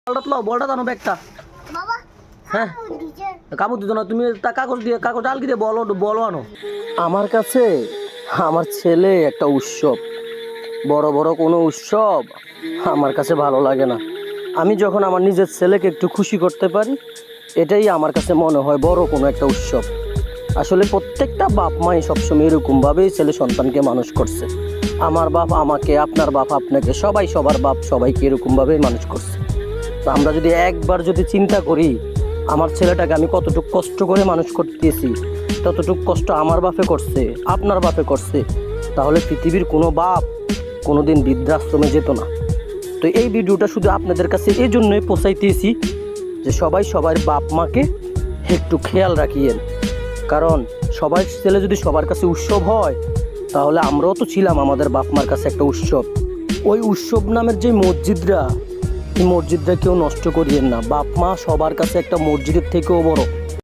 বলটা তো বলটা জানো ব্যাগটা। বাবা হ্যাঁ কাপড় দিত না তুমি, তা কাগজ দিয়ে কাগজ আলগি দিয়ে বলো বলো আনো। আমার কাছে আমার ছেলে একটা উৎসব, বড় বড় কোনো উৎসব আমার কাছে ভালো লাগে না। আমি যখন আমার নিজের ছেলেকে একটু খুশি করতে পারি, এটাই আমার কাছে মনে হয় বড় কোনো একটা উৎসব। আসলে প্রত্যেকটা বাপ মাই সবসময় এরকমভাবেই ছেলে সন্তানকে মানুষ করছে। আমার বাপ আমাকে, আপনার বাপ আপনাকে, সবাই সবার বাপ সবাইকে এরকমভাবেই মানুষ করছে। তো আমরা যদি একবার যদি চিন্তা করি আমার ছেলেটাকে আমি কতটুকু কষ্ট করে মানুষ করতেছি, ততটুকু কষ্ট আমার বাপে করছে, আপনার বাপে করছে, তাহলে পৃথিবীর কোনো বাপ কোনোদিন বৃদ্ধাশ্রমে যেত না। তো এই ভিডিওটা শুধু আপনাদের কাছে এই জন্যই পৌঁছাইতেছি যে সবাই সবার বাপ মাকে একটু খেয়াল রাখিয়েন। কারণ সবাই ছেলে যদি সবার কাছে উৎসব হয়, তাহলে আমরাও তো ছিলাম আমাদের বাপ মার কাছে একটা উৎসব। ওই উৎসব নামের যে মসজিদরা, এই মসজিদটা কেউ নষ্ট করিয়েন না। বাপ মা সবার কাছে একটা মসজিদের থেকেও বড়।